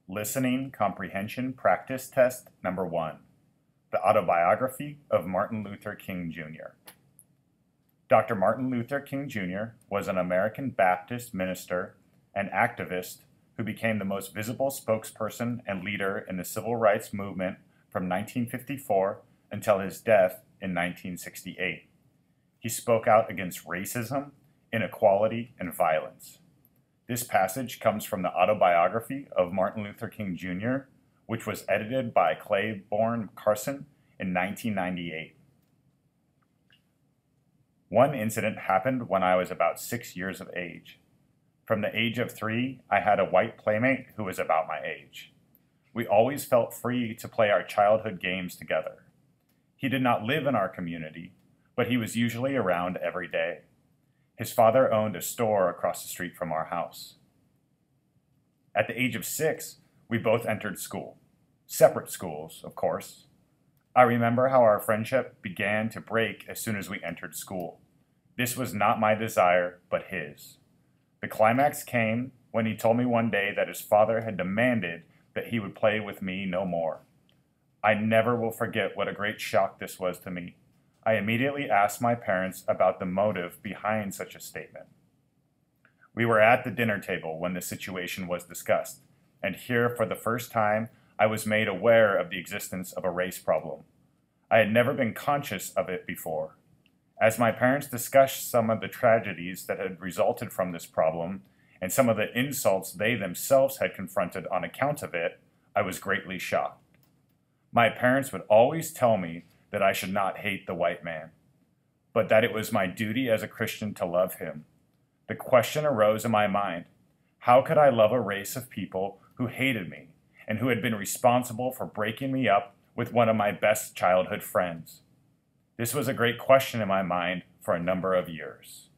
Listening Comprehension Practice Test Number 1. The Autobiography of Martin Luther King Jr. Dr. Martin Luther King Jr. was an American Baptist minister and activist who became the most visible spokesperson and leader in the civil rights movement from 1954 until his death in 1968. He spoke out against racism, inequality, and violence. This passage comes from the Autobiography of Martin Luther King Jr., which was edited by Clayborne Carson in 1998. One incident happened when I was about 6 years of age. From the age of 3, I had a white playmate who was about my age. We always felt free to play our childhood games together. He did not live in our community, but he was usually around every day. His father owned a store across the street from our house. At the age of 6, we both entered school. Separate schools, of course. I remember how our friendship began to break as soon as we entered school. This was not my desire, but his. The climax came when he told me one day that his father had demanded that he would play with me no more. I never will forget what a great shock this was to me. I immediately asked my parents about the motive behind such a statement. We were at the dinner table when the situation was discussed, and here for the first time I was made aware of the existence of a race problem. I had never been conscious of it before. As my parents discussed some of the tragedies that had resulted from this problem, and some of the insults they themselves had confronted on account of it, I was greatly shocked. My parents would always tell me that I should not hate the white man, but that it was my duty as a Christian to love him. The question arose in my mind, how could I love a race of people who hated me and who had been responsible for breaking me up with one of my best childhood friends? This was a great question in my mind for a number of years.